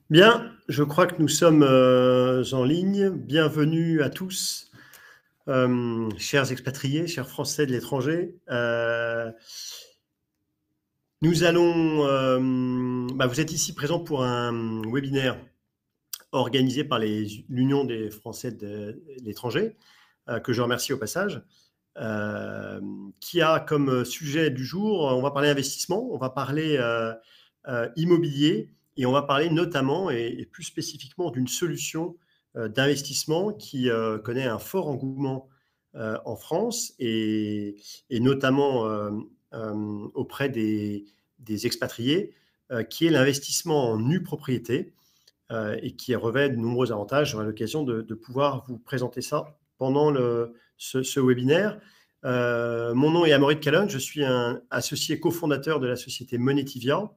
Bien, je crois que nous sommes en ligne. Bienvenue à tous, chers expatriés, chers Français de l'étranger. Nous allons, vous êtes ici présents pour un webinaire organisé par l'Union des Français de l'étranger, que je remercie au passage, qui a comme sujet du jour, on va parler investissement, on va parler immobilier, et on va parler notamment et plus spécifiquement d'une solution d'investissement qui connaît un fort engouement en France et notamment auprès des expatriés, qui est l'investissement en nue propriété et qui revêt de nombreux avantages. J'aurai l'occasion de pouvoir vous présenter ça pendant ce webinaire. Mon nom est Amaury de Calonne, je suis un associé cofondateur de la société Monetivia.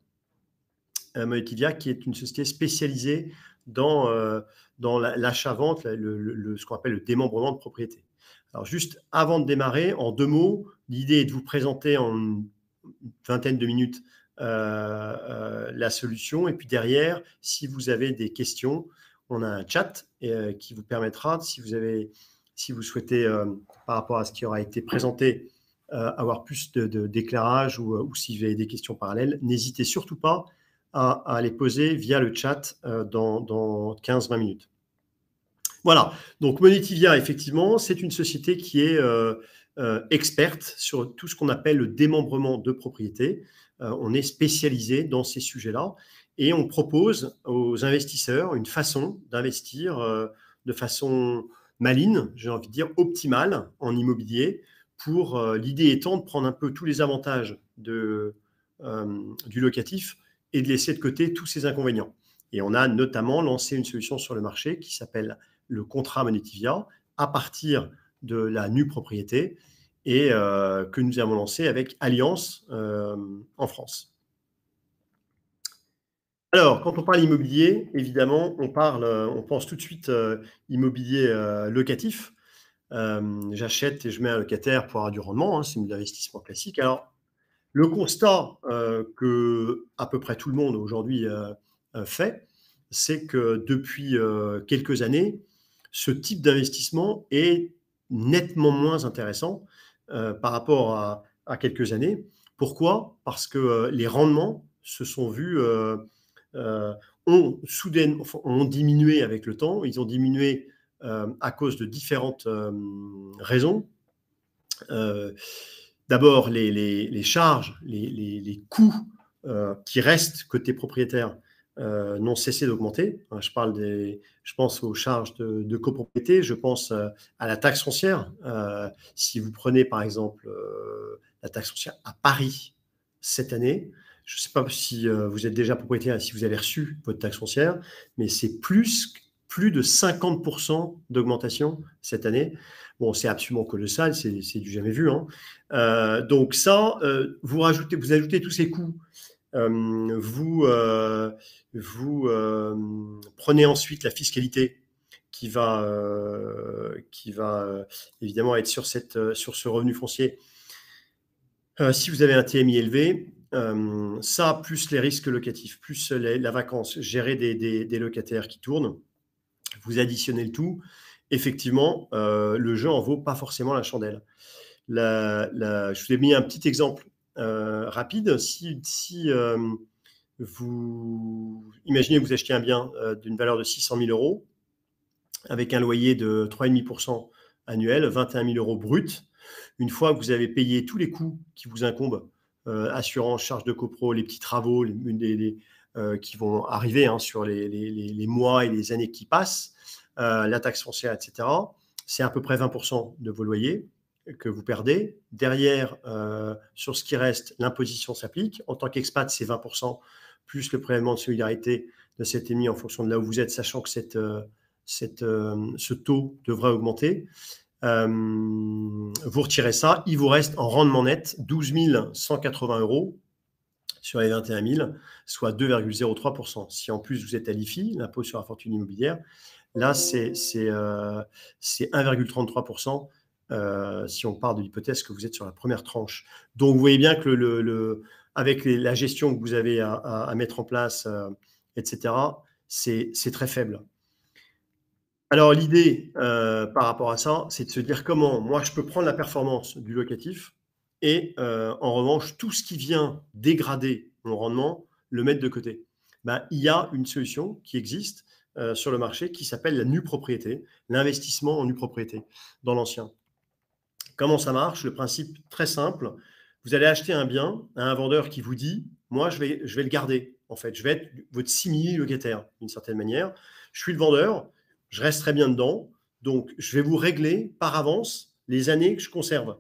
Monetivia, qui est une société spécialisée dans l'achat-vente, ce qu'on appelle le démembrement de propriété. Alors juste avant de démarrer, en 2 mots, l'idée est de vous présenter en une vingtaine de minutes la solution. Et puis derrière, si vous avez des questions, on a un chat qui vous permettra, si vous souhaitez, par rapport à ce qui aura été présenté, avoir plus d'éclairage ou si vous avez des questions parallèles, n'hésitez surtout pas à les poser via le chat dans 15-20 minutes. Voilà, donc Monetivia, effectivement, c'est une société qui est experte sur tout ce qu'on appelle le démembrement de propriété. On est spécialisé dans ces sujets-là et on propose aux investisseurs une façon d'investir de façon maligne, j'ai envie de dire optimale en immobilier, pour l'idée étant de prendre un peu tous les avantages du locatif et de laisser de côté tous ses inconvénients. Et on a notamment lancé une solution sur le marché qui s'appelle le contrat Monetivia à partir de la nue propriété et que nous avons lancé avec Allianz en France. Alors, quand on parle immobilier, évidemment, on pense tout de suite immobilier locatif. J'achète et je mets un locataire pour avoir du rendement, c'est de l'investissement classique. Alors, le constat que à peu près tout le monde aujourd'hui fait, c'est que depuis quelques années, ce type d'investissement est nettement moins intéressant par rapport à quelques années. Pourquoi? Parce que les rendements se sont vus, ont diminué avec le temps. Ils ont diminué à cause de différentes raisons. D'abord, les charges, les coûts qui restent côté propriétaire n'ont cessé d'augmenter. Je pense aux charges de copropriété, je pense à la taxe foncière. Si vous prenez par exemple la taxe foncière à Paris cette année, je ne sais pas si vous êtes déjà propriétaire et si vous avez reçu votre taxe foncière, mais c'est plus de 50% d'augmentation cette année. Bon, c'est absolument colossal, c'est du jamais vu. Donc ça, vous ajoutez tous ces coûts. Vous prenez ensuite la fiscalité qui va évidemment être sur ce revenu foncier. Si vous avez un TMI élevé, ça plus les risques locatifs, plus la vacance, gérer des locataires qui tournent, vous additionnez le tout. Effectivement, le jeu en vaut pas forcément la chandelle. Je vous ai mis un petit exemple rapide. Si vous imaginez que vous achetez un bien d'une valeur de 600 000 euros avec un loyer de 3,5% annuel, 21 000 euros brut, une fois que vous avez payé tous les coûts qui vous incombent, assurance, charges de copro, les petits travaux qui vont arriver sur les mois et les années qui passent, la taxe foncière, etc., c'est à peu près 20% de vos loyers que vous perdez. Derrière, sur ce qui reste, l'imposition s'applique. En tant qu'expat, c'est 20% plus le prélèvement de solidarité de cet émis en fonction de là où vous êtes, sachant que ce taux devrait augmenter. Vous retirez ça, il vous reste en rendement net 12 180 euros sur les 21 000, soit 2,03%. Si en plus vous êtes à l'IFI, l'impôt sur la fortune immobilière, là c'est 1,33%. Si on part de l'hypothèse que vous êtes sur la première tranche. Donc, vous voyez bien que avec la gestion que vous avez à mettre en place, etc., c'est très faible. Alors l'idée par rapport à ça, c'est de se dire comment moi je peux prendre la performance du locatif et en revanche, tout ce qui vient dégrader mon rendement, le mettre de côté. Ben, il y a une solution qui existe sur le marché qui s'appelle la nue propriété, l'investissement en nue propriété dans l'ancien. Comment ça marche? Le principe très simple, vous allez acheter un bien à un vendeur qui vous dit, moi je vais le garder, en fait, je vais être votre simili-locataire d'une certaine manière. Je suis le vendeur, je reste très bien dedans, donc je vais vous régler par avance les années que je conserve.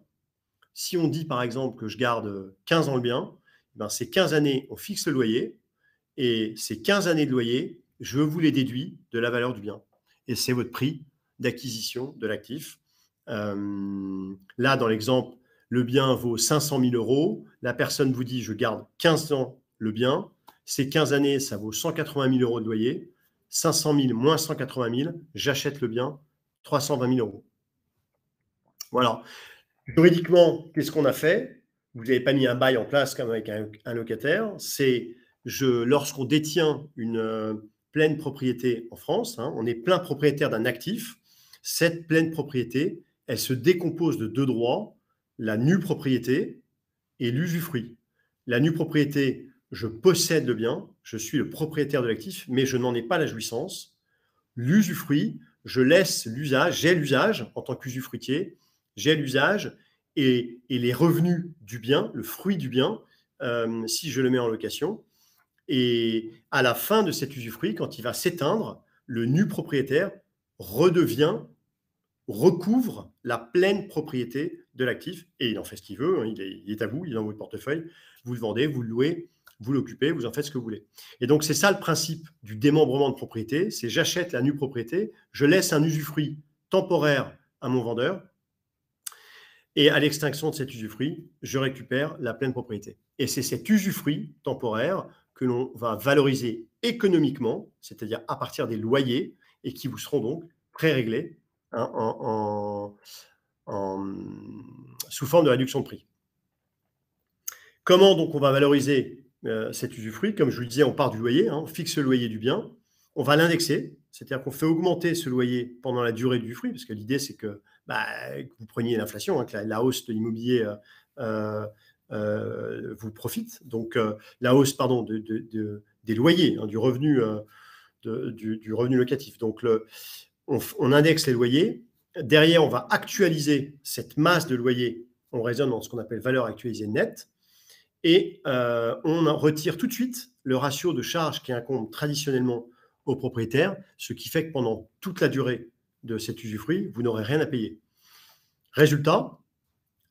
Si on dit par exemple que je garde 15 ans le bien, ben ces 15 années, on fixe le loyer, et ces 15 années de loyer, je vous les déduis de la valeur du bien. Et c'est votre prix d'acquisition de l'actif. Là, dans l'exemple, le bien vaut 500 000 euros. La personne vous dit, je garde 15 ans le bien. Ces 15 années, ça vaut 180 000 euros de loyer. 500 000 moins 180 000, j'achète le bien 320 000 euros. Voilà. Juridiquement, qu'est-ce qu'on a fait? Vous n'avez pas mis un bail en place comme avec un locataire. C'est lorsqu'on détient une pleine propriété en France, hein, on est plein propriétaire d'un actif. Cette pleine propriété, elle se décompose de deux droits, la nue propriété et l'usufruit. La nue propriété, je possède le bien, je suis le propriétaire de l'actif, mais je n'en ai pas la jouissance. L'usufruit, je laisse l'usage, j'ai l'usage en tant qu'usufruitier, j'ai l'usage et les revenus du bien, le fruit du bien, si je le mets en location. Et à la fin de cet usufruit, quand il va s'éteindre, le nu propriétaire recouvre la pleine propriété de l'actif et il en fait ce qu'il veut, hein, il est à vous, il est dans votre portefeuille, vous le vendez, vous le louez, vous l'occupez, vous en faites ce que vous voulez. Et donc c'est ça le principe du démembrement de propriété, c'est j'achète la nue propriété, je laisse un usufruit temporaire à mon vendeur et à l'extinction de cet usufruit, je récupère la pleine propriété. Et c'est cet usufruit temporaire que l'on va valoriser économiquement, c'est-à-dire à partir des loyers, et qui vous seront donc pré-réglés hein, sous forme de réduction de prix. Comment donc on va valoriser cet usufruit? Comme je vous le disais, on part du loyer, hein, on fixe le loyer du bien, on va l'indexer, c'est-à-dire qu'on fait augmenter ce loyer pendant la durée du usufruit, parce que l'idée c'est que vous preniez l'inflation, hein, que la hausse de l'immobilier vous profite. Donc la hausse pardon, des loyers, hein, du revenu locatif. Donc on indexe les loyers. Derrière, on va actualiser cette masse de loyers. On raisonne dans ce qu'on appelle valeur actualisée nette. Et on retire tout de suite le ratio de charges qui incombe traditionnellement aux propriétaires, ce qui fait que pendant toute la durée de cet usufruit, vous n'aurez rien à payer. Résultat,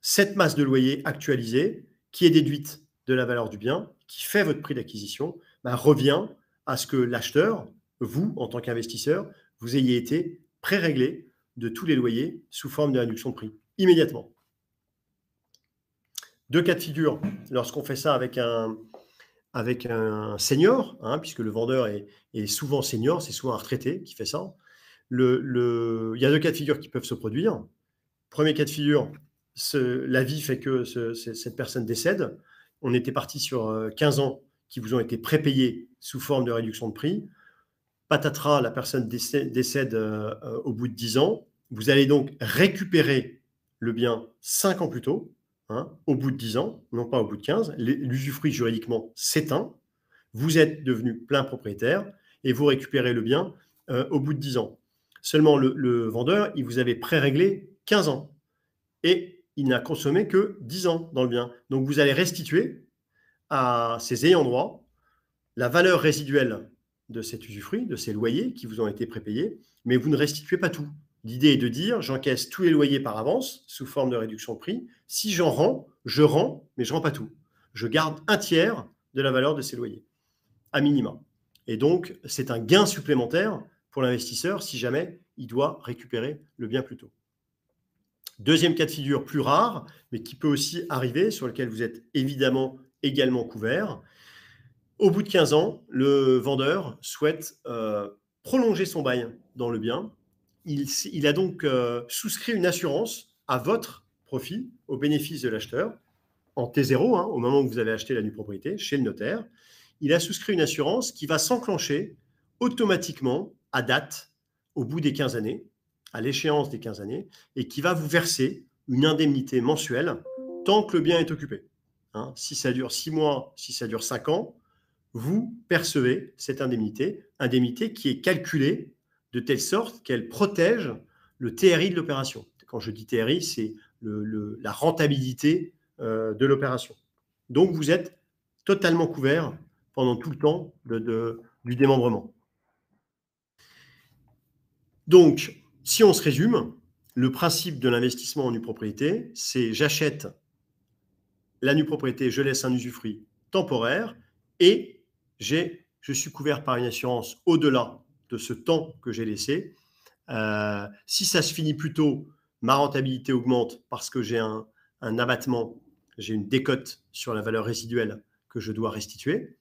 cette masse de loyer actualisée, qui est déduite de la valeur du bien, qui fait votre prix d'acquisition, revient à ce que l'acheteur, vous, en tant qu'investisseur, vous ayez été pré-réglé de tous les loyers sous forme de réduction de prix, immédiatement. Deux cas de figure, lorsqu'on fait ça avec un senior, hein, puisque le vendeur est souvent senior, c'est souvent un retraité qui fait ça. Il y a deux cas de figure qui peuvent se produire. Premier cas de figure, la vie fait que cette personne décède. On était parti sur 15 ans qui vous ont été prépayés sous forme de réduction de prix. Patatras, la personne décède au bout de 10 ans. Vous allez donc récupérer le bien 5 ans plus tôt, hein, au bout de 10 ans, non pas au bout de 15. L'usufruit juridiquement s'éteint. Vous êtes devenu plein propriétaire et vous récupérez le bien au bout de 10 ans. Seulement, le vendeur, il vous avait pré-réglé 15 ans et il n'a consommé que 10 ans dans le bien. Donc, vous allez restituer à ses ayants droit la valeur résiduelle de cet usufruit, de ces loyers qui vous ont été prépayés, mais vous ne restituez pas tout. L'idée est de dire, j'encaisse tous les loyers par avance, sous forme de réduction de prix. Si j'en rends, je rends, mais je ne rends pas tout. Je garde un tiers de la valeur de ces loyers, à minima. Et donc, c'est un gain supplémentaire pour l'investisseur si jamais il doit récupérer le bien plus tôt. Deuxième cas de figure plus rare, mais qui peut aussi arriver, sur lequel vous êtes également couvert. Au bout de 15 ans, le vendeur souhaite prolonger son bail dans le bien. Il a donc souscrit une assurance à votre profit, au bénéfice de l'acheteur, en T0, hein, au moment où vous avez acheté la nue propriété, chez le notaire. Il a souscrit une assurance qui va s'enclencher automatiquement à date, au bout des 15 années, à l'échéance des 15 années, et qui va vous verser une indemnité mensuelle tant que le bien est occupé. Hein, si ça dure 6 mois, si ça dure 5 ans, vous percevez cette indemnité qui est calculée de telle sorte qu'elle protège le TRI de l'opération. Quand je dis TRI, c'est la rentabilité de l'opération. Donc, vous êtes totalement couvert pendant tout le temps du démembrement. Donc, si on se résume, le principe de l'investissement en nue propriété, c'est j'achète la nue propriété, je laisse un usufruit temporaire et je suis couvert par une assurance au-delà de ce temps que j'ai laissé. Si ça se finit plus tôt, ma rentabilité augmente parce que j'ai un abattement, j'ai une décote sur la valeur résiduelle que je dois restituer.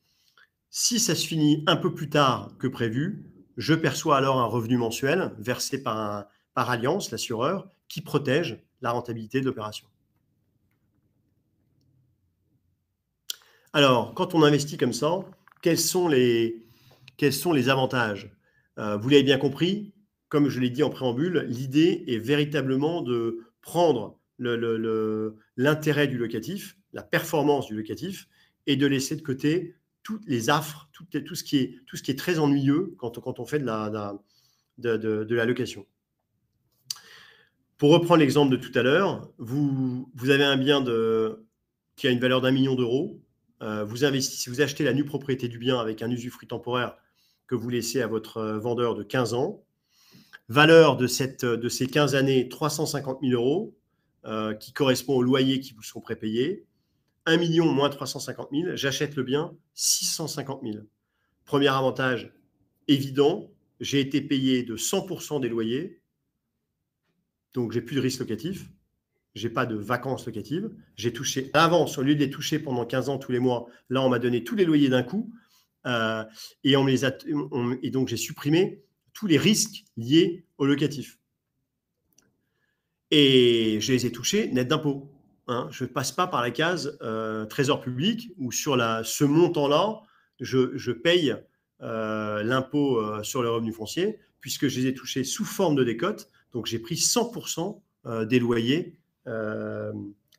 Si ça se finit un peu plus tard que prévu, je perçois alors un revenu mensuel versé par Allianz, l'assureur, qui protège la rentabilité de l'opération. Alors, quand on investit comme ça, quels sont les avantages? Vous l'avez bien compris, comme je l'ai dit en préambule, l'idée est véritablement de prendre l'intérêt du locatif, la performance du locatif, et de laisser de côté toutes les affres, tout ce qui est très ennuyeux quand on fait de la location. Pour reprendre l'exemple de tout à l'heure, vous avez un bien qui a une valeur d'1 million d'euros. Vous investissez, vous achetez la nue propriété du bien avec un usufruit temporaire que vous laissez à votre vendeur de 15 ans. Valeur de ces 15 années, 350 000 euros, qui correspond aux loyers qui vous sont prépayés. 1 million moins 350 000, j'achète le bien 650 000. Premier avantage évident, j'ai été payé de 100% des loyers, donc j'ai plus de risque locatif. J'ai pas de vacances locatives. J'ai touché à l'avance, au lieu de les toucher pendant 15 ans tous les mois, là, on m'a donné tous les loyers d'un coup. Et donc, j'ai supprimé tous les risques liés au locatif. Et je les ai touchés net d'impôts. Hein. Je ne passe pas par la case trésor public où sur ce montant-là, je paye l'impôt sur le revenu foncier puisque je les ai touchés sous forme de décote. Donc, j'ai pris 100% des loyers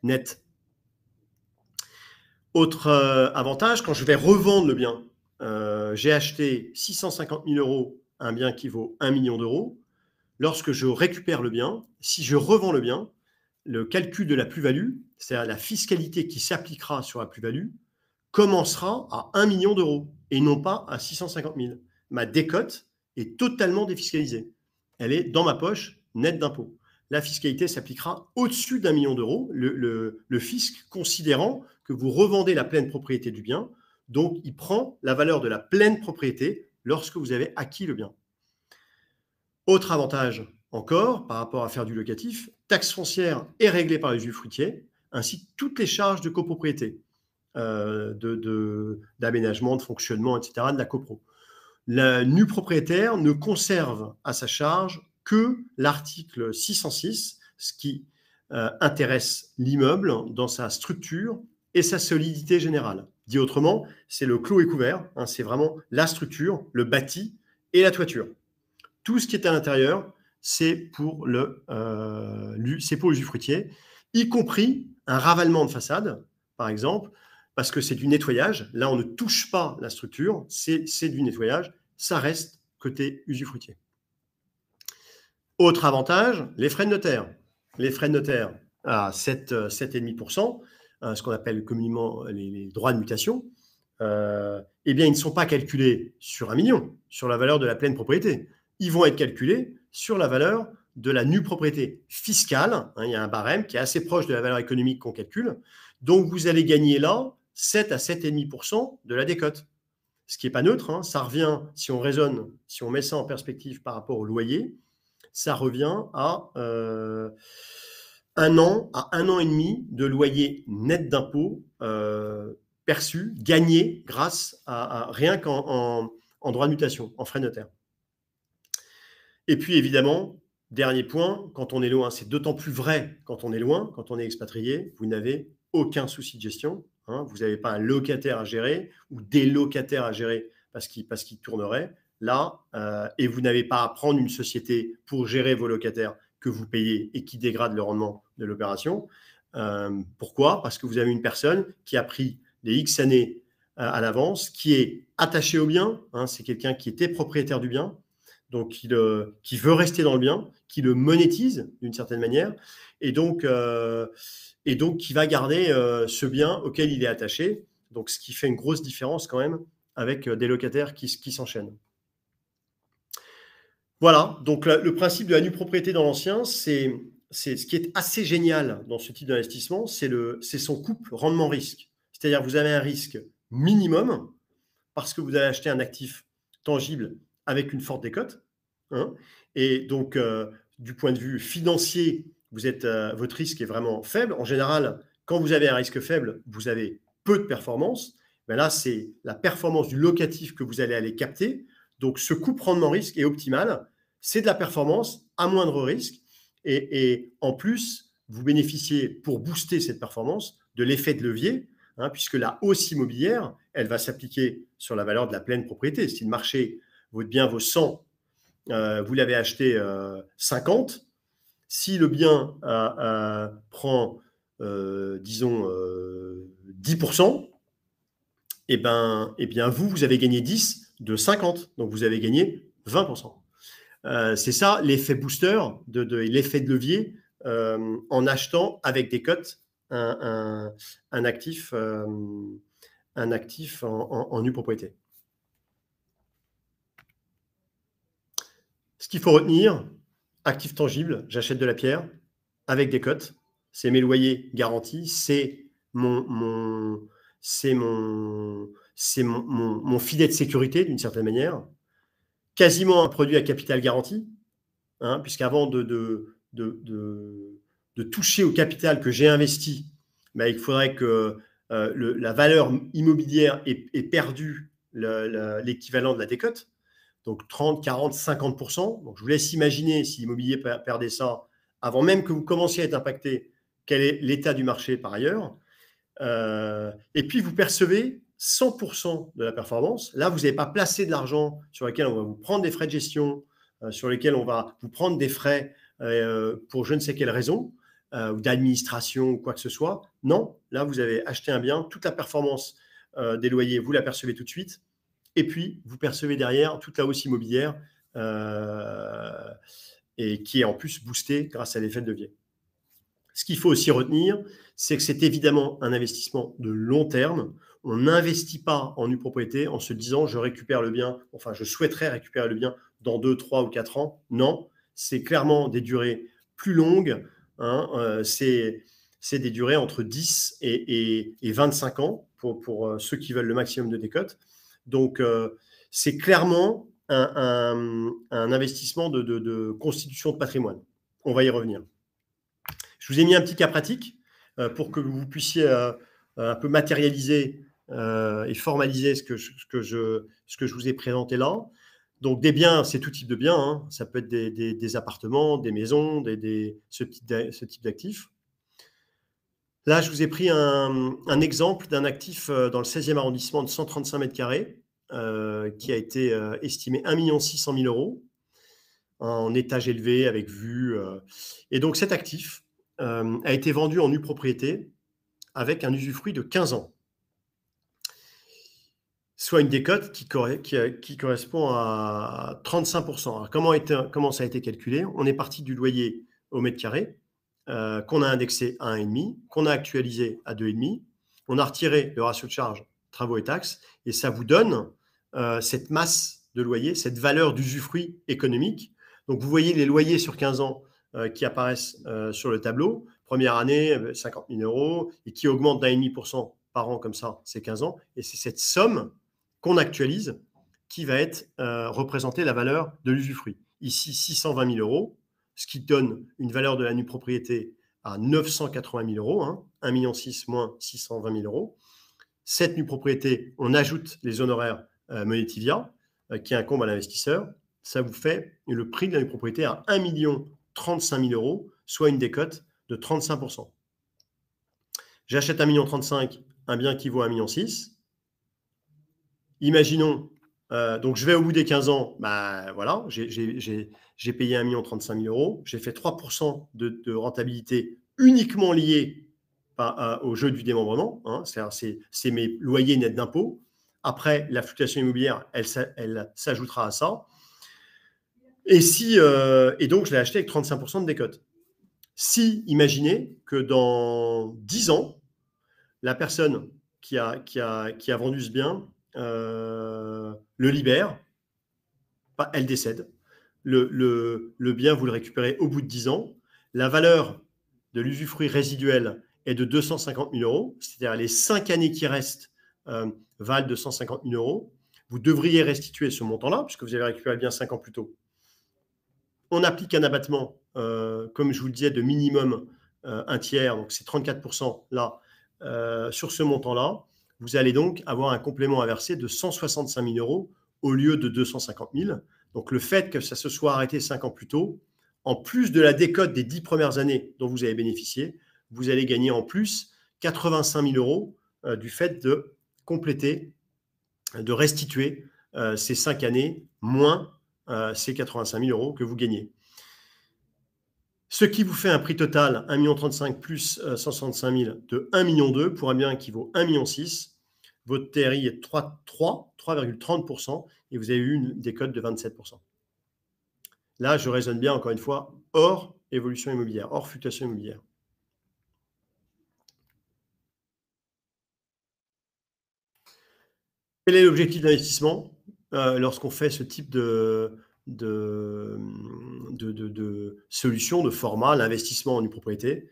net. Autre avantage, quand je vais revendre le bien, j'ai acheté 650 000 euros un bien qui vaut 1 million d'euros. Lorsque je récupère le bien, si je revends le bien, le calcul de la plus-value, c'est-à-dire la fiscalité qui s'appliquera sur la plus-value, commencera à 1 million d'euros et non pas à 650 000. Ma décote est totalement défiscalisée. Elle est dans ma poche, nette d'impôts. La fiscalité s'appliquera au-dessus d'1 million d'euros, le fisc considérant que vous revendez la pleine propriété du bien, donc il prend la valeur de la pleine propriété lorsque vous avez acquis le bien. Autre avantage encore par rapport à faire du locatif, taxe foncière est réglée par les usufruitiers, ainsi que toutes les charges de copropriété, d'aménagement, de fonctionnement, etc., de la copro. Le nu propriétaire ne conserve à sa charge que l'article 606, ce qui intéresse l'immeuble dans sa structure et sa solidité générale. Dit autrement, c'est le clos et couvert, hein, c'est vraiment la structure, le bâti et la toiture. Tout ce qui est à l'intérieur, c'est pour l'usufruitier, y compris un ravalement de façade, par exemple, parce que c'est du nettoyage. Là, on ne touche pas la structure, c'est du nettoyage. Ça reste côté usufruitier. Autre avantage, les frais de notaire. Les frais de notaire à 7,5%, ce qu'on appelle communément les droits de mutation, eh bien, ils ne sont pas calculés sur 1 million, sur la valeur de la pleine propriété. Ils vont être calculés sur la valeur de la nue propriété fiscale. Hein, il y a un barème qui est assez proche de la valeur économique qu'on calcule. Donc, vous allez gagner là 7 à 7,5% de la décote. Ce qui n'est pas neutre, hein, ça revient, si on raisonne, si on met ça en perspective par rapport au loyer, ça revient à 1 an, à 1 an et demi de loyer net d'impôt perçu, gagné grâce à rien qu'en droit de mutation, en frais de notaire. Et puis évidemment, dernier point, quand on est loin, c'est d'autant plus vrai quand on est loin, quand on est expatrié, vous n'avez aucun souci de gestion. Hein, vous n'avez pas un locataire à gérer ou des locataires à gérer parce qu'il tournerait. là, et vous n'avez pas à prendre une société pour gérer vos locataires que vous payez et qui dégrade le rendement de l'opération. Pourquoi? Parce que vous avez une personne qui a pris des X années à l'avance, qui est attaché au bien, hein, c'est quelqu'un qui était propriétaire du bien, donc qui veut rester dans le bien, qui le monétise d'une certaine manière, et donc qui va garder ce bien auquel il est attaché, donc ce qui fait une grosse différence quand même avec des locataires qui s'enchaînent. Voilà, donc le principe de la nue propriété dans l'ancien, c'est ce qui est assez génial dans ce type d'investissement, c'est son couple rendement-risque. C'est-à-dire vous avez un risque minimum parce que vous avez acheté un actif tangible avec une forte décote. Hein, et donc, du point de vue financier, votre risque est vraiment faible. En général, quand vous avez un risque faible, vous avez peu de performance. Ben là, c'est la performance du locatif que vous allez aller capter. Donc, ce couple rendement-risque est optimal. C'est de la performance à moindre risque. Et en plus, vous bénéficiez, pour booster cette performance, de l'effet de levier, hein, puisque la hausse immobilière, elle va s'appliquer sur la valeur de la pleine propriété. Si le marché, votre bien vaut 100, vous l'avez acheté 50, si le bien prend, disons, 10%, eh bien, vous avez gagné 10 de 50, donc vous avez gagné 20%. C'est ça l'effet booster, l'effet de levier en achetant avec des cotes un actif, en nue propriété. Ce qu'il faut retenir, actif tangible, j'achète de la pierre avec des cotes, c'est mes loyers garantis, c'est mon filet de sécurité d'une certaine manière, quasiment un produit à capital garanti, hein, puisqu'avant de toucher au capital que j'ai investi, ben, il faudrait que la valeur immobilière ait perdu l'équivalent de la décote. Donc 30, 40, 50%. Donc je vous laisse imaginer si l'immobilier perdait ça avant même que vous commenciez à être impacté, quel est l'état du marché par ailleurs. Et puis vous percevez 100% de la performance. Là, vous n'avez pas placé de l'argent sur lequel on va vous prendre des frais de gestion, sur lesquels on va vous prendre des frais pour je ne sais quelle raison, ou d'administration ou quoi que ce soit. Non, là, vous avez acheté un bien, toute la performance des loyers, vous la percevez tout de suite. Et puis, vous percevez derrière toute la hausse immobilière et qui est en plus boostée grâce à l'effet de levier. Ce qu'il faut aussi retenir, c'est que c'est évidemment un investissement de long terme. On n'investit pas en nue propriété en se disant je récupère le bien, enfin je souhaiterais récupérer le bien dans 2, 3 ou 4 ans. Non, c'est clairement des durées plus longues. Hein, c'est des durées entre 10 et 25 ans pour ceux qui veulent le maximum de décote. Donc, c'est clairement un investissement de constitution de patrimoine. On va y revenir. Je vous ai mis un petit cas pratique pour que vous puissiez un peu matérialiser et formaliser ce que je vous ai présenté là. Donc, des biens, c'est tout type de biens. Hein. Ça peut être des appartements, des maisons, ce type d'actifs. Là, je vous ai pris un exemple d'un actif dans le 16e arrondissement de 135 mètres carrés qui a été estimé 1 600 000 € en étage élevé avec vue. Et donc, cet actif a été vendu en nue propriété avec un usufruit de 15 ans, soit une décote qui correspond à 35%. Alors, comment ça a été calculé? On est parti du loyer au mètre carré, qu'on a indexé à 1,5, qu'on a actualisé à 2,5. On a retiré le ratio de charge, travaux et taxes, et ça vous donne cette masse de loyer, cette valeur d'usufruit économique. Donc, vous voyez les loyers sur 15 ans qui apparaissent sur le tableau. Première année, 50 000 € et qui augmente d'1,5% par an comme ça, c'est 15 ans. Et c'est cette somme qu'on actualise qui va être représenter la valeur de l'usufruit. Ici, 620 000 €, ce qui donne une valeur de la nue propriété à 980 000 €, hein, 1,6 million moins 620 000 €. Cette nue propriété, on ajoute les honoraires Monetivia qui incombent à l'investisseur. Ça vous fait le prix de la nue propriété à 1,35 million €, soit une décote de 35%. J'achète 1,35 million, un bien qui vaut 1,6 million. Imaginons Donc, je vais au bout des 15 ans, bah, voilà, j'ai payé 1 35 000 €. J'ai fait 3% de rentabilité uniquement liée au jeu du démembrement. Hein, c'est mes loyers nets d'impôts. Après, la fluctuation immobilière, elle s'ajoutera à ça. Et donc, je l'ai acheté avec 35% de décote. Si, imaginez que dans 10 ans, la personne qui a vendu ce bien le libère, elle décède. Le bien, vous le récupérez au bout de 10 ans. La valeur de l'usufruit résiduel est de 250 000 €, c'est-à-dire les 5 années qui restent valent 250 000 €. Vous devriez restituer ce montant-là, puisque vous avez récupéré le bien 5 ans plus tôt. On applique un abattement, comme je vous le disais, de minimum un tiers, donc c'est 34% là, sur ce montant-là. Vous allez donc avoir un complément à verser de 165 000 € au lieu de 250 000. Donc le fait que ça se soit arrêté 5 ans plus tôt, en plus de la décote des 10 premières années dont vous avez bénéficié, vous allez gagner en plus 85 000 € du fait de compléter, de restituer ces 5 années moins ces 85 000 € que vous gagnez. Ce qui vous fait un prix total 1,35 million plus 165 000 de 1,2 million pour un bien qui vaut 1,6 million. Votre TRI est 3,30% et vous avez eu une décote de 27%. Là, je raisonne bien, encore une fois, hors évolution immobilière, hors fluctuation immobilière. Quel est l'objectif d'investissement lorsqu'on fait ce type de solution, de format, l'investissement en une propriété?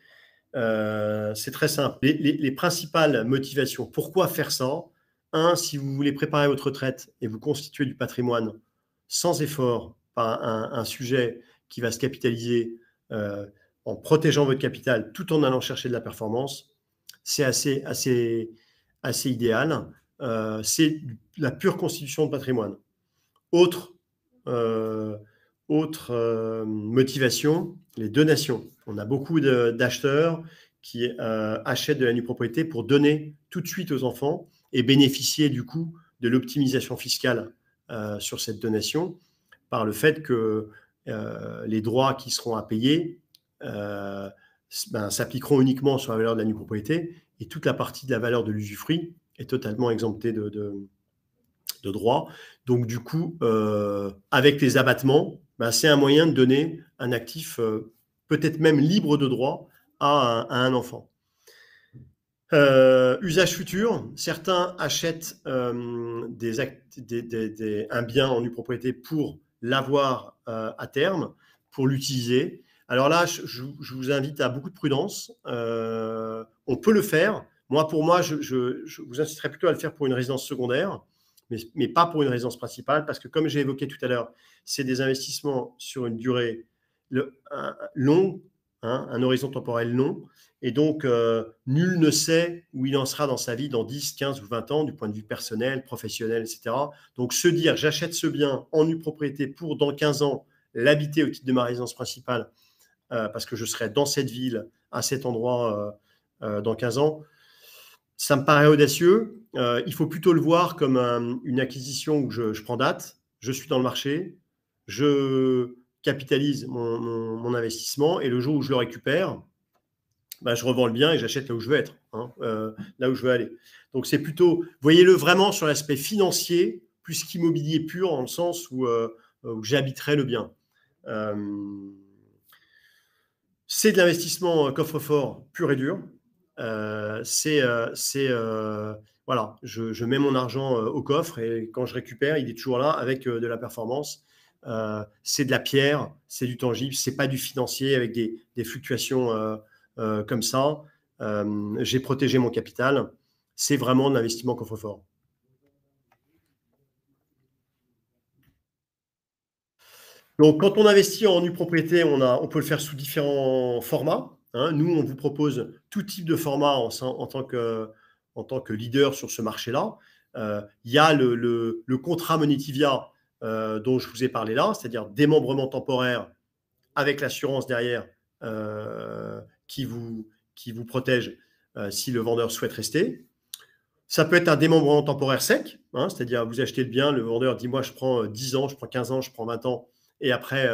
C'est très simple. Les principales motivations, pourquoi faire ça? Un, si vous voulez préparer votre retraite et vous constituer du patrimoine sans effort par un sujet qui va se capitaliser en protégeant votre capital tout en allant chercher de la performance, c'est assez idéal. C'est la pure constitution de patrimoine. Autre motivation, les donations. On a beaucoup d'acheteurs qui achètent de la nue propriété pour donner tout de suite aux enfants et bénéficier du coup de l'optimisation fiscale sur cette donation par le fait que les droits qui seront à payer s'appliqueront uniquement sur la valeur de la nue propriété et toute la partie de la valeur de l'usufruit est totalement exemptée de droits. Donc, du coup, avec les abattements, c'est un moyen de donner un actif peut-être même libre de droit à un enfant. Usage futur, certains achètent un bien en nue propriété pour l'avoir à terme, pour l'utiliser. Alors là, je vous invite à beaucoup de prudence. On peut le faire. Pour moi, je vous inciterai plutôt à le faire pour une résidence secondaire, mais pas pour une résidence principale, parce que comme j'ai évoqué tout à l'heure, c'est des investissements sur une durée longue, un horizon temporel long, et donc nul ne sait où il en sera dans sa vie dans 10, 15 ou 20 ans, du point de vue personnel, professionnel, etc. Donc se dire, j'achète ce bien en nue propriété pour, dans 15 ans, l'habiter au titre de ma résidence principale, parce que je serai dans cette ville, à cet endroit, dans 15 ans, ça me paraît audacieux. Il faut plutôt le voir comme une acquisition où je prends date, je suis dans le marché, je capitalise mon investissement et le jour où je le récupère, je revends le bien et j'achète là où je veux être, là où je veux aller. Donc c'est plutôt, voyez-le vraiment sur l'aspect financier plus qu'immobilier pur, dans le sens où j'habiterai le bien. C'est de l'investissement coffre-fort pur et dur. Voilà, je mets mon argent au coffre et quand je récupère, il est toujours là avec de la performance. C'est de la pierre, c'est du tangible, c'est pas du financier avec des fluctuations comme ça. J'ai protégé mon capital. C'est vraiment de l'investissement coffre-fort. Donc, quand on investit en nue propriété, on peut le faire sous différents formats. Nous, on vous propose tout type de format en tant que leader sur ce marché-là. Il y a le contrat Monetivia dont je vous ai parlé là, c'est-à-dire démembrement temporaire avec l'assurance derrière qui vous protège si le vendeur souhaite rester. Ça peut être un démembrement temporaire sec, hein, c'est-à-dire vous achetez le bien, le vendeur dit moi je prends 10 ans, je prends 15 ans, je prends 20 ans et après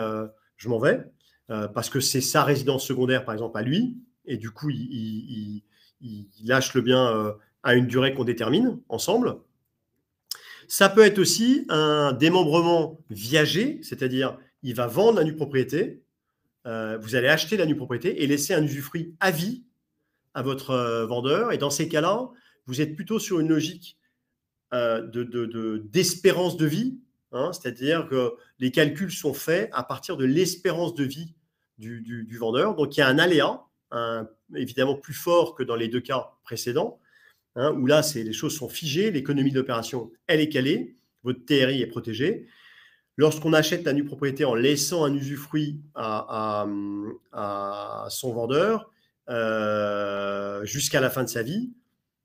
je m'en vais parce que c'est sa résidence secondaire par exemple à lui et du coup il lâche le bien à une durée qu'on détermine ensemble. Ça peut être aussi un démembrement viager, c'est-à-dire il va vendre la nue propriété, vous allez acheter la nue propriété et laisser un usufruit à vie à votre vendeur. Et dans ces cas-là, vous êtes plutôt sur une logique d'espérance de vie, hein, c'est-à-dire que les calculs sont faits à partir de l'espérance de vie du vendeur. Donc il y a un aléa, évidemment plus fort que dans les deux cas précédents, hein, où là les choses sont figées, l'économie de l'opération elle est calée, votre TRI est protégé. Lorsqu'on achète la nue propriété en laissant un usufruit à son vendeur jusqu'à la fin de sa vie,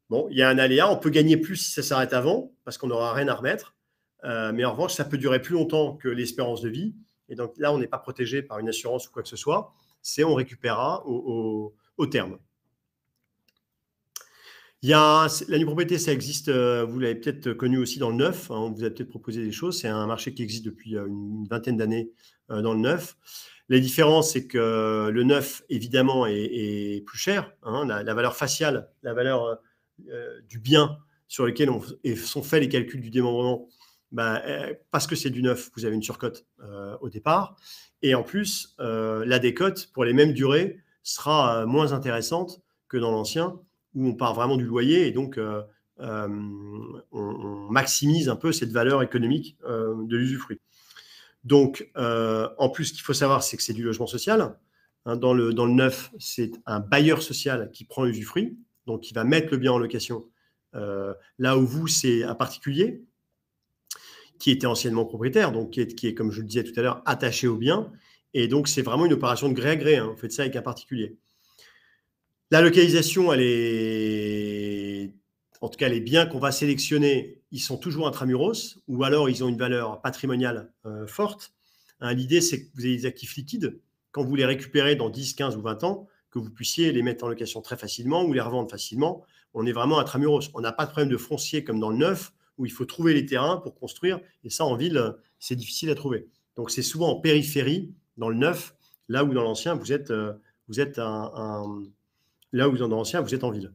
bon, il y a un aléa, on peut gagner plus si ça s'arrête avant, parce qu'on n'aura rien à remettre, mais en revanche, ça peut durer plus longtemps que l'espérance de vie, et donc là, on n'est pas protégé par une assurance ou quoi que ce soit, on récupérera au terme. La nue propriété, ça existe, vous l'avez peut-être connu aussi dans le neuf, hein, on vous a peut-être proposé des choses, c'est un marché qui existe depuis une vingtaine d'années dans le neuf. La différence, c'est que le neuf, évidemment, est plus cher, hein, la valeur faciale, la valeur du bien sur lequel sont faits les calculs du démembrement, parce que c'est du neuf, vous avez une surcote au départ, et en plus, la décote, pour les mêmes durées, sera moins intéressante que dans l'ancien, où on part vraiment du loyer et donc on maximise un peu cette valeur économique de l'usufruit. Donc, en plus, ce qu'il faut savoir, c'est que c'est du logement social. Hein, dans le neuf, c'est un bailleur social qui prend l'usufruit, donc qui va mettre le bien en location. Là où vous, c'est un particulier qui était anciennement propriétaire, donc qui est, comme je le disais tout à l'heure, attaché au bien. Et donc, c'est vraiment une opération de gré à gré. Hein, vous faites ça avec un particulier. La localisation, en tout cas, les biens qu'on va sélectionner, ils sont toujours intramuros, ou alors ils ont une valeur patrimoniale forte. Hein, l'idée, c'est que vous ayez des actifs liquides, quand vous les récupérez dans 10, 15 ou 20 ans, que vous puissiez les mettre en location très facilement ou les revendre facilement. On est vraiment intramuros. On n'a pas de problème de foncier comme dans le neuf, où il faut trouver les terrains pour construire, et ça, en ville, c'est difficile à trouver. Donc, c'est souvent en périphérie, dans le neuf, là où dans l'ancien, vous êtes là où dans l'ancien, vous êtes en ville.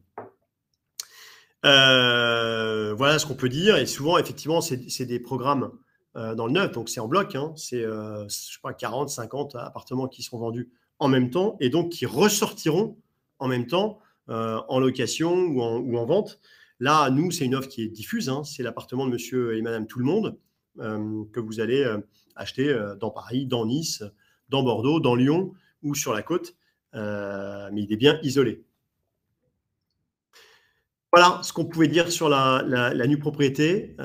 Voilà ce qu'on peut dire. Et souvent, effectivement, c'est des programmes dans le neuf, donc c'est en bloc. Hein, c'est, je sais pas, 40, 50 appartements qui sont vendus en même temps et donc qui ressortiront en même temps en location ou en vente. Là, nous, c'est une offre qui est diffuse. Hein, c'est l'appartement de monsieur et madame tout le monde que vous allez acheter dans Paris, dans Nice, dans Bordeaux, dans Lyon ou sur la côte. Mais il est bien isolé. Voilà ce qu'on pouvait dire sur la nue propriété,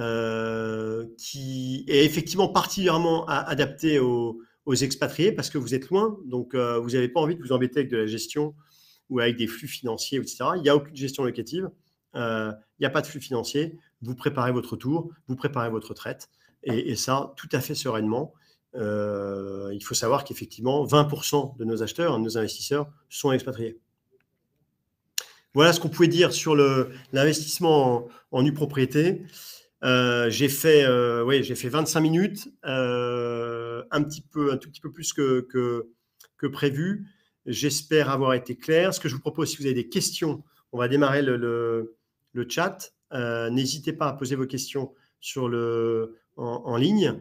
qui est effectivement particulièrement adaptée aux expatriés parce que vous êtes loin, donc vous n'avez pas envie de vous embêter avec de la gestion ou avec des flux financiers, etc. Il n'y a aucune gestion locative, il n'y a pas de flux financier, vous préparez votre retour, vous préparez votre retraite, et ça tout à fait sereinement. Il faut savoir qu'effectivement, 20% de nos acheteurs, de nos investisseurs, sont expatriés. Voilà ce qu'on pouvait dire sur l'investissement en nue propriété. J'ai fait 25 minutes, un tout petit peu plus que prévu. J'espère avoir été clair. Ce que je vous propose, si vous avez des questions, on va démarrer le chat. N'hésitez pas à poser vos questions en ligne,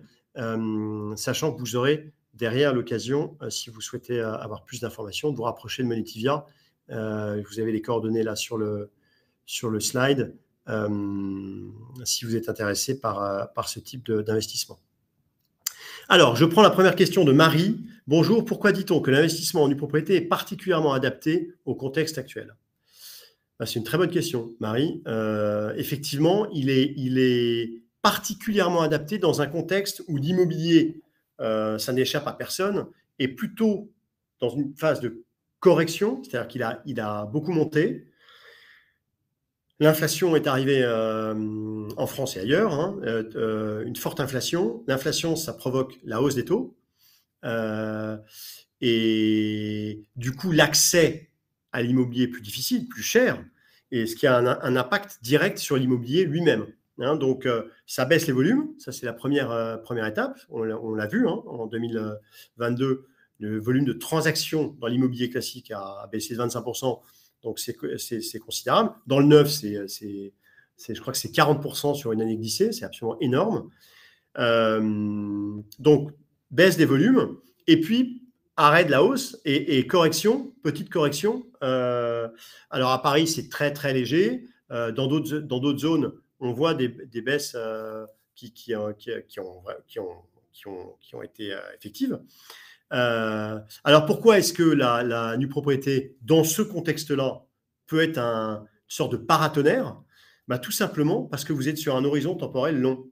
sachant que vous aurez derrière l'occasion, si vous souhaitez avoir plus d'informations, de vous rapprocher de Monetivia. Vous avez les coordonnées là sur le slide si vous êtes intéressé par ce type d'investissement. Alors, je prends la première question de Marie. Bonjour, pourquoi dit-on que l'investissement en nue propriété est particulièrement adapté au contexte actuel? C'est une très bonne question, Marie. Effectivement, il est particulièrement adapté dans un contexte où l'immobilier, ça n'échappe à personne, est plutôt dans une phase de correction, c'est-à-dire qu'il a beaucoup monté. L'inflation est arrivée en France et ailleurs, hein, une forte inflation. L'inflation, ça provoque la hausse des taux. Et du coup, l'accès à l'immobilier est plus difficile, plus cher. et ce qui a un impact direct sur l'immobilier lui-même. Hein. Donc, ça baisse les volumes, ça c'est la première étape, on l'a vu hein, en 2022, le volume de transactions dans l'immobilier classique a baissé de 25%, donc c'est considérable. Dans le neuf, je crois que c'est 40% sur une année glissée, c'est absolument énorme. Donc, baisse des volumes, et puis arrêt de la hausse et correction, petite correction. Alors à Paris, c'est très très léger. Dans d'autres zones, on voit des baisses qui ont été effectives. Alors pourquoi est-ce que la nue propriété, dans ce contexte-là, peut être une sorte de paratonnerre? Tout simplement parce que vous êtes sur un horizon temporel long.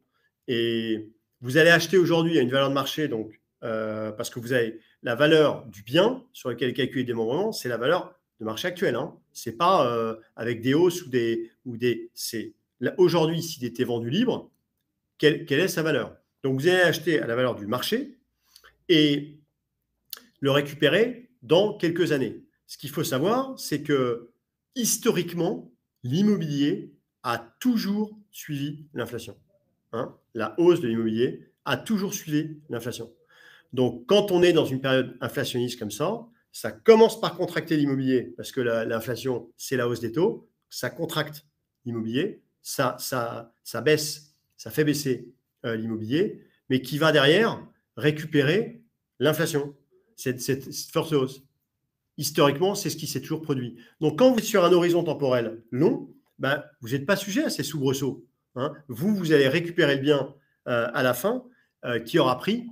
Et vous allez acheter aujourd'hui à une valeur de marché, donc, parce que vous avez la valeur du bien sur lequel est calculé le démembrement, c'est la valeur de marché actuelle. Hein. Ce n'est pas avec des hausses ou des. Aujourd'hui, s'il était vendu libre, quelle est sa valeur? Donc vous allez acheter à la valeur du marché et le récupérer dans quelques années. Ce qu'il faut savoir, c'est que historiquement, l'immobilier a toujours suivi l'inflation. Hein, la hausse de l'immobilier a toujours suivi l'inflation. Donc, quand on est dans une période inflationniste comme ça commence par contracter l'immobilier, parce que l'inflation, c'est la hausse des taux, ça contracte l'immobilier, ça baisse, ça fait baisser l'immobilier, mais qui va derrière récupérer l'inflation, cette forte hausse. Historiquement, c'est ce qui s'est toujours produit. Donc, quand vous êtes sur un horizon temporel long, vous n'êtes pas sujet à ces soubresauts. Hein. Vous allez récupérer le bien à la fin qui aura pris,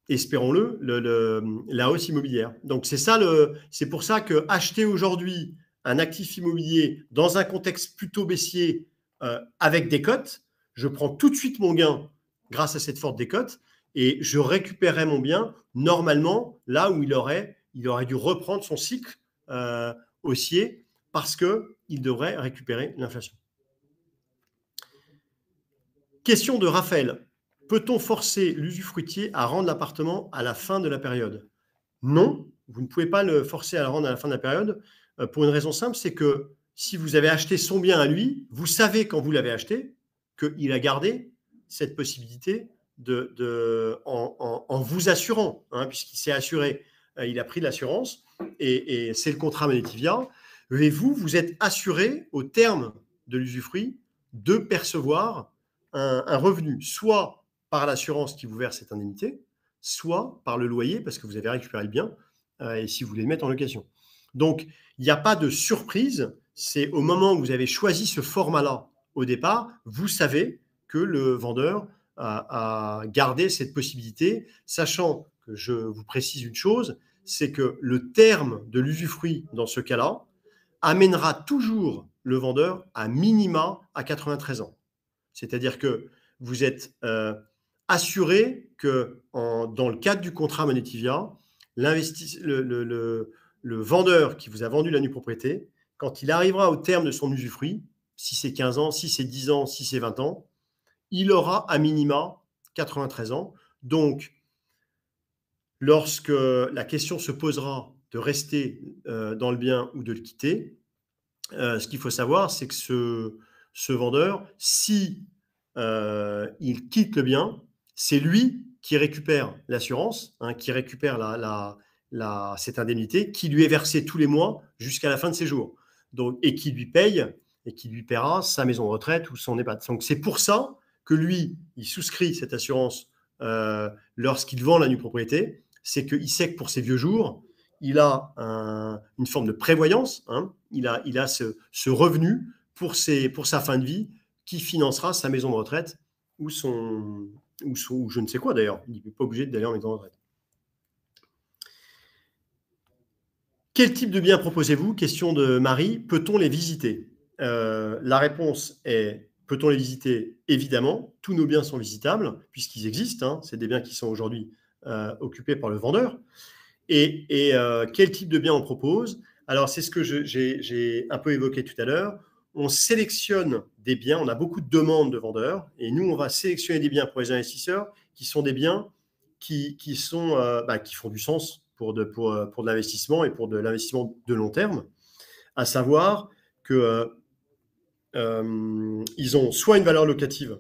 espérons-le, la hausse immobilière. Donc, c'est pour ça que acheter aujourd'hui un actif immobilier dans un contexte plutôt baissier avec des cotes, je prends tout de suite mon gain grâce à cette forte décote et je récupérerai mon bien normalement là où il aurait dû reprendre son cycle haussier parce qu'il devrait récupérer l'inflation. Question de Raphaël. Peut-on forcer l'usufruitier à rendre l'appartement à la fin de la période? Non, vous ne pouvez pas le forcer à le rendre à la fin de la période pour une raison simple, c'est que si vous avez acheté son bien à lui, vous savez quand vous l'avez acheté qu'il a gardé cette possibilité en vous assurant, hein, puisqu'il s'est assuré, il a pris de l'assurance et c'est le contrat Monetivia. Et vous êtes assuré au terme de l'usufruit de percevoir un revenu, soit par l'assurance qui vous verse cette indemnité, soit par le loyer, parce que vous avez récupéré le bien, et si vous voulez le mettre en location. Donc, il n'y a pas de surprise, c'est au moment où vous avez choisi ce format-là au départ, vous savez que le vendeur a gardé cette possibilité, sachant que je vous précise une chose, c'est que le terme de l'usufruit dans ce cas-là amènera toujours le vendeur à minima à 93 ans. C'est-à-dire que vous êtes assuré que dans le cadre du contrat Monetivia, le vendeur qui vous a vendu la nue propriété, quand il arrivera au terme de son usufruit, si c'est 15 ans, si c'est 10 ans, si c'est 20 ans, il aura à minima 93 ans. Donc, lorsque la question se posera de rester dans le bien ou de le quitter, ce qu'il faut savoir, c'est que ce vendeur, si il quitte le bien, c'est lui qui récupère l'assurance, hein, qui récupère cette indemnité, qui lui est versée tous les mois jusqu'à la fin de ses jours. Donc, et qui lui paye, et qui lui paiera sa maison de retraite ou son EHPAD. Donc, c'est pour ça que lui, il souscrit cette assurance lorsqu'il vend la nue propriété. C'est qu'il sait que pour ses vieux jours, il a une forme de prévoyance, hein, il a ce revenu pour sa fin de vie qui financera sa maison de retraite ou je ne sais quoi d'ailleurs. Il n'est pas obligé d'aller en maison de retraite. Quel type de biens proposez-vous? Question de Marie. Peut-on les visiter? La réponse est, peut-on les visiter? Évidemment, tous nos biens sont visitables puisqu'ils existent. Hein. C'est des biens qui sont aujourd'hui occupés par le vendeur. Et quel type de biens on propose? Alors, c'est ce que j'ai un peu évoqué tout à l'heure. On sélectionne des biens, on a beaucoup de demandes de vendeurs, et nous, on va sélectionner des biens pour les investisseurs qui sont des biens qui font du sens pour de l'investissement et pour de l'investissement de long terme. à savoir que ils ont soit une valeur locative,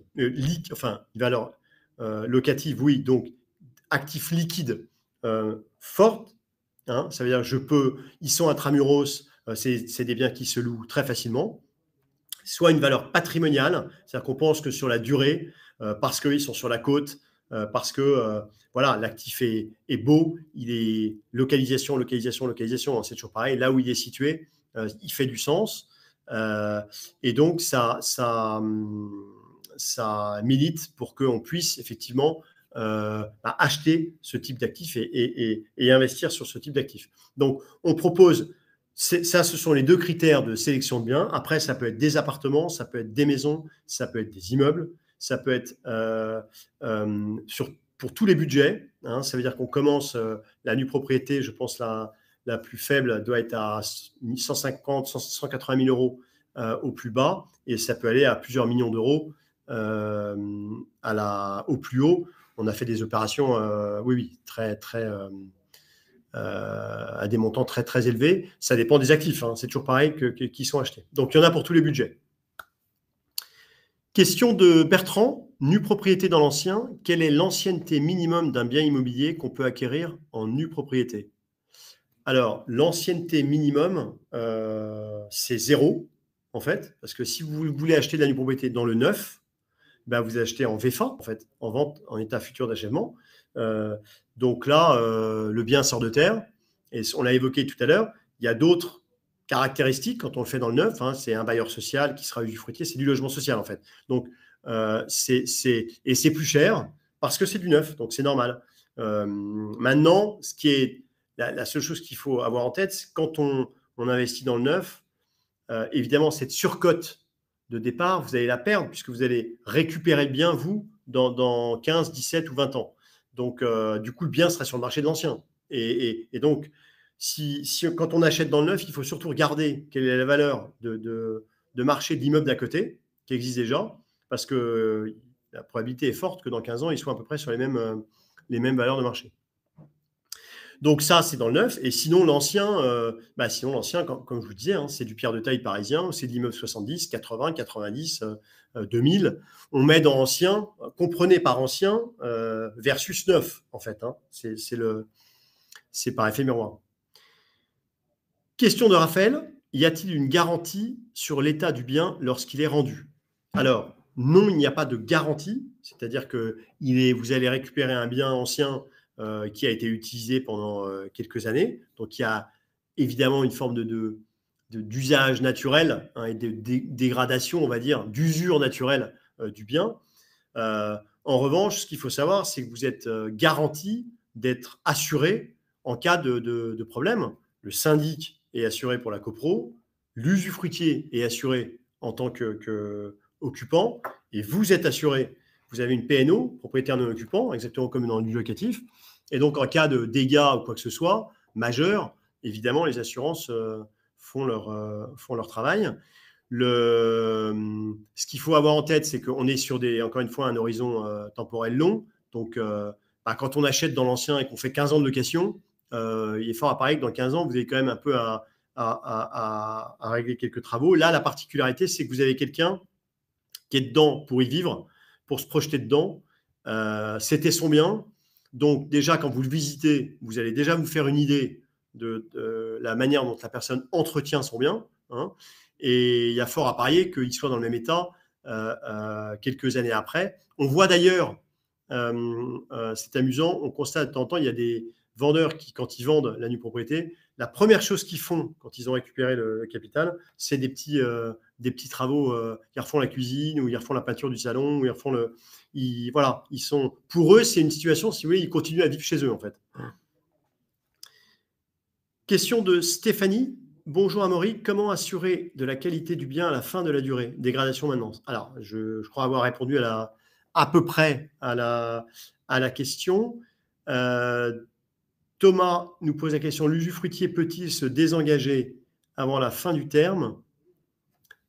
enfin une valeur locative, oui, donc actif liquide forte. Hein, ça veut dire ils sont intramuros, c'est des biens qui se louent très facilement. Soit une valeur patrimoniale, c'est-à-dire qu'on pense que sur la durée, parce qu'ils sont sur la côte, parce que voilà, l'actif est beau, il est localisation, hein, c'est toujours pareil, là où il est situé, il fait du sens. Et donc, ça milite pour qu'on puisse effectivement acheter ce type d'actifs et investir sur ce type d'actifs. Donc, on propose, ce sont les deux critères de sélection de biens. Après, ça peut être des appartements, ça peut être des maisons, ça peut être des immeubles, ça peut être pour tous les budgets. Hein, ça veut dire qu'on commence la nue propriété, je pense la plus faible doit être à 150, 180 000 euros au plus bas, et ça peut aller à plusieurs millions d'euros au plus haut. On a fait des opérations, très, très, à des montants très, très élevés. Ça dépend des actifs, hein. C'est toujours pareil qui sont achetés. Donc, il y en a pour tous les budgets. Question de Bertrand. Nue propriété dans l'ancien, quelle est l'ancienneté minimum d'un bien immobilier qu'on peut acquérir en nue propriété? Alors, l'ancienneté minimum, c'est 0, en fait, parce que si vous voulez acheter de la nue propriété dans le neuf, ben vous achetez en VFA, en fait, en vente en état futur d'achèvement. Donc là, le bien sort de terre, et on l'a évoqué tout à l'heure, il y a d'autres caractéristiques quand on le fait dans le neuf, hein, c'est un bailleur social qui sera usufruitier, c'est du logement social, en fait. Donc, et c'est plus cher parce que c'est du neuf, donc c'est normal. Maintenant, ce qui est la seule chose qu'il faut avoir en tête, c'est quand on investit dans le neuf, évidemment, cette surcote de départ, vous allez la perdre puisque vous allez récupérer le bien, vous, dans 15, 17 ou 20 ans. Donc, du coup, le bien sera sur le marché de l'ancien. Et donc, quand on achète dans le neuf, il faut surtout regarder quelle est la valeur de marché de l'immeuble d'à côté, qui existe déjà, parce que la probabilité est forte que dans 15 ans, ils soient à peu près sur les mêmes valeurs de marché. Donc ça, c'est dans le neuf. Et sinon, l'ancien, comme je vous disais, hein, c'est du pierre de taille parisien, c'est de l'immeuble 70, 80, 90, 2000. On met dans ancien, comprenez par ancien, versus neuf, en fait. Hein. C'est par effet miroir. Question de Raphaël. Y a-t-il une garantie sur l'état du bien lorsqu'il est rendu? Alors, non, il n'y a pas de garantie. C'est-à-dire que vous allez récupérer un bien ancien qui a été utilisé pendant quelques années. Donc, il y a évidemment une forme d'usage naturel, hein, et de dégradation, on va dire, d'usure naturelle du bien. En revanche, ce qu'il faut savoir, c'est que vous êtes garanti d'être assuré en cas de problème. Le syndic est assuré pour la copro, l'usufruitier est assuré en tant qu'occupant, et vous êtes assuré. Vous avez une PNO, propriétaire non occupant, exactement comme dans du locatif. Et donc, en cas de dégâts ou quoi que ce soit, majeur, évidemment, les assurances font leur travail. Ce qu'il faut avoir en tête, c'est qu'on est sur encore une fois, un horizon temporel long. Donc, quand on achète dans l'ancien et qu'on fait 15 ans de location, il est fort à parier que dans 15 ans, vous avez quand même un peu à régler quelques travaux. Là, la particularité, c'est que vous avez quelqu'un qui est dedans pour y vivre, pour se projeter dedans. C'était son bien. Donc, déjà, quand vous le visitez, vous allez déjà vous faire une idée de la manière dont la personne entretient son bien. Hein, et il y a fort à parier qu'il soit dans le même état quelques années après. On voit d'ailleurs, c'est amusant, on constate de temps en temps, il y a des vendeurs qui, quand ils vendent la nue propriété, la première chose qu'ils font quand ils ont récupéré le capital, c'est des petits travaux. Ils refont la cuisine, ou ils refont la peinture du salon, ou ils refont pour eux, c'est une situation, si vous voulez, ils continuent à vivre chez eux, en fait. Question de Stéphanie. Bonjour Amaury, comment assurer de la qualité du bien à la fin de la durée? Dégradation maintenance. Alors, je crois avoir répondu à peu près à la question. Thomas nous pose la question, l'usufruitier peut-il se désengager avant la fin du terme?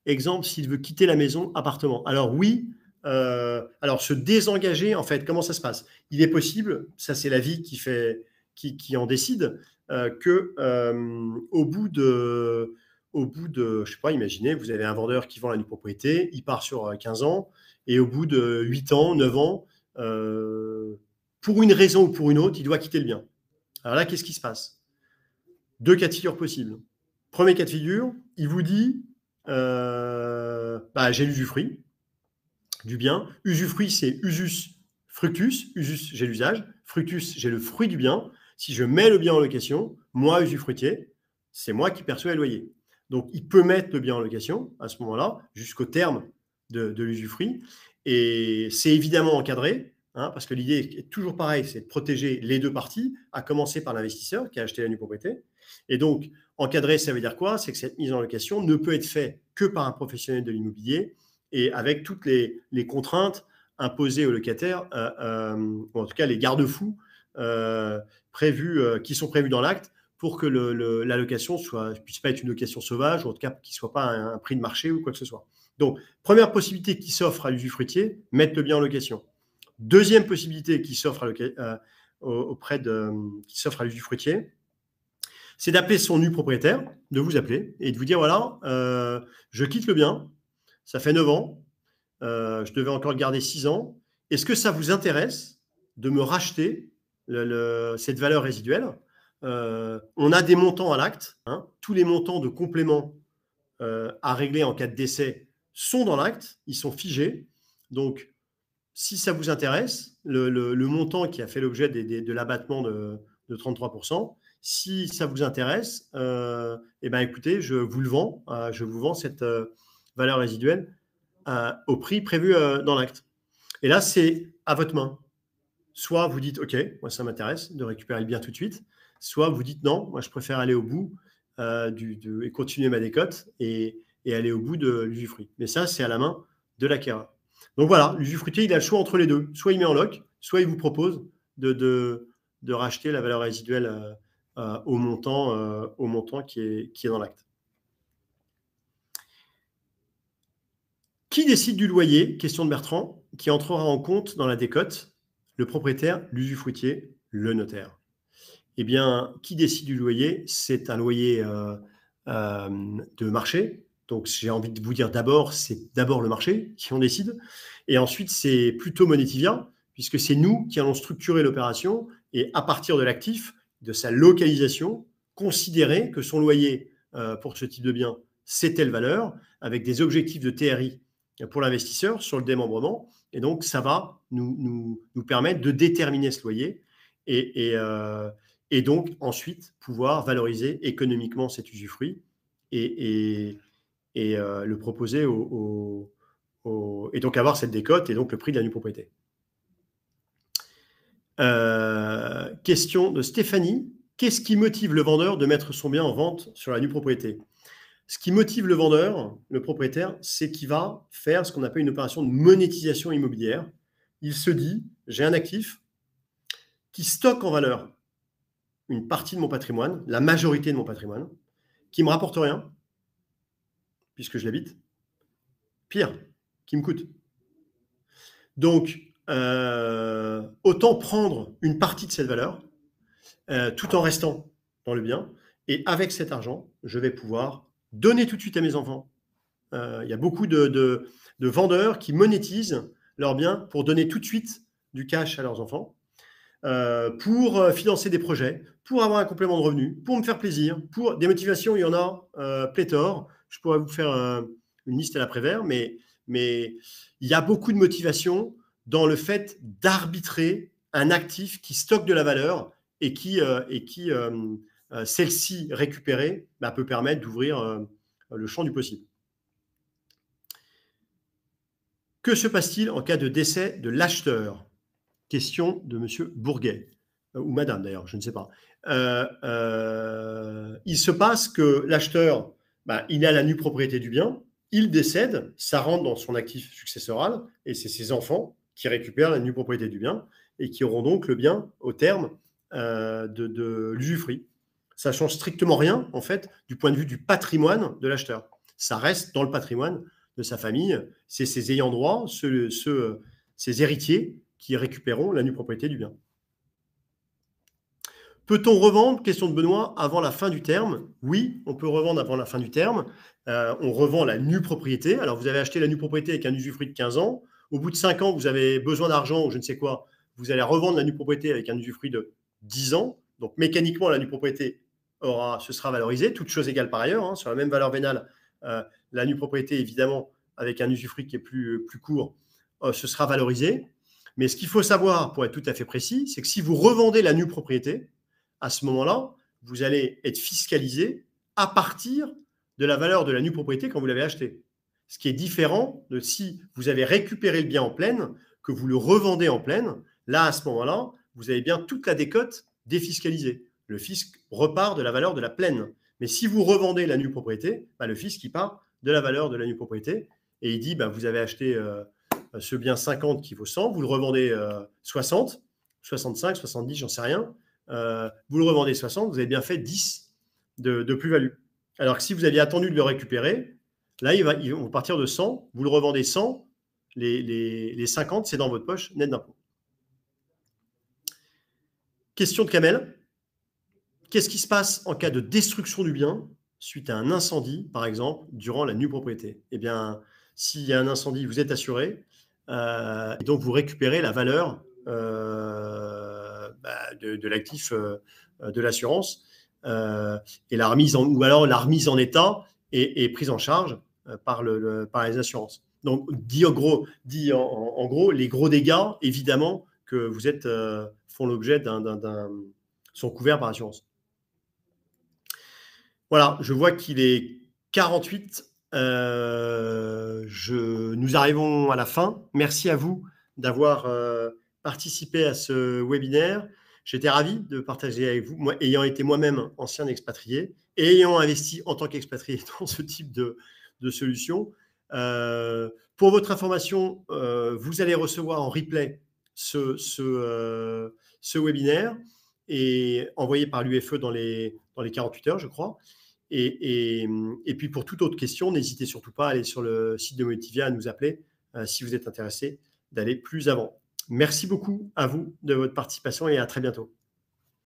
Exemple, s'il veut quitter la maison, appartement. Alors oui, alors se désengager, en fait, comment ça se passe? Il est possible, ça c'est la vie qui en décide, que au bout au bout de, je sais pas, imaginez, vous avez un vendeur qui vend la nue propriété, il part sur 15 ans, et au bout de 8 ans, 9 ans, pour une raison ou pour une autre, il doit quitter le bien. Alors là, qu'est-ce qui se passe? Deux cas de figure possibles. Premier cas de figure, il vous dit j'ai l'usufruit du bien. Usufruit, c'est usus fructus. Usus, j'ai l'usage. Fructus, j'ai le fruit du bien. Si je mets le bien en location, moi, usufruitier, c'est moi qui perçois le loyer. Donc, il peut mettre le bien en location à ce moment-là, jusqu'au terme de l'usufruit. Et c'est évidemment encadré, parce que l'idée est toujours pareille, c'est de protéger les deux parties, à commencer par l'investisseur qui a acheté la nue propriété. Et donc, encadré, ça veut dire quoi? C'est que cette mise en location ne peut être faite que par un professionnel de l'immobilier et avec toutes les contraintes imposées aux locataires, ou en tout cas les garde-fous qui sont prévus dans l'acte pour que la location ne puisse pas être une location sauvage, ou en tout cas qu'il ne soit pas un prix de marché ou quoi que ce soit. Donc, première possibilité qui s'offre à l'usufruitier, mettre le bien en location. Deuxième possibilité qui s'offre qui s'offre à l'usufruitier, c'est d'appeler son nu propriétaire, de vous appeler et de vous dire, voilà, je quitte le bien, ça fait 9 ans, je devais encore le garder 6 ans. Est-ce que ça vous intéresse de me racheter cette valeur résiduelle? On a des montants à l'acte, tous les montants de complément à régler en cas de décès sont dans l'acte, ils sont figés. Donc, si ça vous intéresse, le montant qui a fait l'objet de l'abattement de 33%, si ça vous intéresse, écoutez, je vous vends cette valeur résiduelle au prix prévu dans l'acte. Et là, c'est à votre main. Soit vous dites, OK, moi ça m'intéresse de récupérer le bien tout de suite, soit vous dites non, moi je préfère aller au bout et continuer ma décote et aller au bout de l'usufruit. Mais ça, c'est à la main de l'acquéreur. Donc voilà, l'usufruitier, il a le choix entre les deux. Soit il met en loc, soit il vous propose de racheter la valeur résiduelle au montant qui est dans l'acte. Qui décide du loyer? Question de Bertrand, qui entrera en compte dans la décote? Le propriétaire, l'usufruitier, le notaire. Eh bien, qui décide du loyer? C'est un loyer de marché. Donc, j'ai envie de vous dire c'est d'abord le marché qui en décide. Et ensuite, c'est plutôt Monetivia, puisque c'est nous qui allons structurer l'opération et à partir de l'actif, de sa localisation, considérer que son loyer pour ce type de bien, c'est telle valeur, avec des objectifs de TRI pour l'investisseur sur le démembrement. Et donc, ça va nous permettre de déterminer ce loyer et donc ensuite pouvoir valoriser économiquement cet usufruit et le proposer et donc avoir cette décote et donc le prix de la nue propriété. Question de Stéphanie. Qu'est-ce qui motive le vendeur de mettre son bien en vente sur la nue propriété? Ce qui motive le vendeur, le propriétaire, c'est qu'il va faire ce qu'on appelle une opération de monétisation immobilière. Il se dit, j'ai un actif qui stocke en valeur une partie de mon patrimoine, la majorité de mon patrimoine, qui ne me rapporte rien, puisque je l'habite. Pire, qui me coûte. Donc, autant prendre une partie de cette valeur, tout en restant dans le bien. Et avec cet argent, je vais pouvoir donner tout de suite à mes enfants. Il y a beaucoup de vendeurs qui monétisent leurs biens pour donner tout de suite du cash à leurs enfants, pour financer des projets, pour avoir un complément de revenu, pour me faire plaisir, pour des motivations, il y en a pléthore. Je pourrais vous faire une liste à l'après-vert, mais il y a beaucoup de motivation dans le fait d'arbitrer un actif qui stocke de la valeur et qui celle-ci récupérée, peut permettre d'ouvrir le champ du possible. Que se passe-t-il en cas de décès de l'acheteur? Question de M. Bourguet, ou Madame d'ailleurs, je ne sais pas. Il se passe que l'acheteur, il a la nue propriété du bien, il décède, ça rentre dans son actif successoral, et c'est ses enfants qui récupèrent la nue propriété du bien et qui auront donc le bien au terme de l'usufruit. Ça ne change strictement rien, en fait, du point de vue du patrimoine de l'acheteur. Ça reste dans le patrimoine de sa famille, c'est ses ayants droit, ses héritiers qui récupéreront la nue propriété du bien. Peut-on revendre, question de Benoît, avant la fin du terme? Oui, on peut revendre avant la fin du terme. On revend la nue propriété. Alors, vous avez acheté la nue propriété avec un usufruit de 15 ans. Au bout de 5 ans, vous avez besoin d'argent ou je ne sais quoi. Vous allez revendre la nue propriété avec un usufruit de 10 ans. Donc, mécaniquement, la nue propriété se sera valorisée, toutes choses égales par ailleurs, sur la même valeur vénale. La nue propriété, évidemment, avec un usufruit qui est plus court, se sera valorisée. Mais ce qu'il faut savoir, pour être tout à fait précis, c'est que si vous revendez la nue propriété, à ce moment-là, vous allez être fiscalisé à partir de la valeur de la nue propriété quand vous l'avez acheté. Ce qui est différent de si vous avez récupéré le bien en pleine, que vous le revendez en pleine. Là, à ce moment-là, vous avez bien toute la décote défiscalisée. Le fisc repart de la valeur de la pleine. Mais si vous revendez la nue propriété, le fisc il part de la valeur de la nue propriété et il dit vous avez acheté ce bien 50 qui vaut 100, vous le revendez 60, 65, 70, j'en sais rien. Vous le revendez 60, vous avez bien fait 10 de plus-value. Alors que si vous aviez attendu de le récupérer, là, ils vont partir de 100, vous le revendez 100, les 50, c'est dans votre poche, net d'impôt. Question de Kamel. Qu'est-ce qui se passe en cas de destruction du bien suite à un incendie, par exemple, durant la nue propriété? Eh bien, s'il y a un incendie, vous êtes assuré, et donc vous récupérez la valeur de l'actif de l'assurance, et la remise ou alors la remise en état est prise en charge par les assurances. Donc, dit en gros, les gros dégâts, évidemment, que vous êtes font l'objet sont couverts par l'assurance. Voilà, je vois qu'il est 48. Nous arrivons à la fin. Merci à vous d'avoir participé à ce webinaire. J'étais ravi de partager avec vous, moi, ayant été moi-même ancien expatrié et ayant investi en tant qu'expatrié dans ce type de solution. Pour votre information, vous allez recevoir en replay ce webinaire et envoyé par l'UFE dans les 48 heures, je crois. Et puis, pour toute autre question, n'hésitez surtout pas à aller sur le site de Motivia, à nous appeler si vous êtes intéressé d'aller plus avant. Merci beaucoup à vous de votre participation et à très bientôt.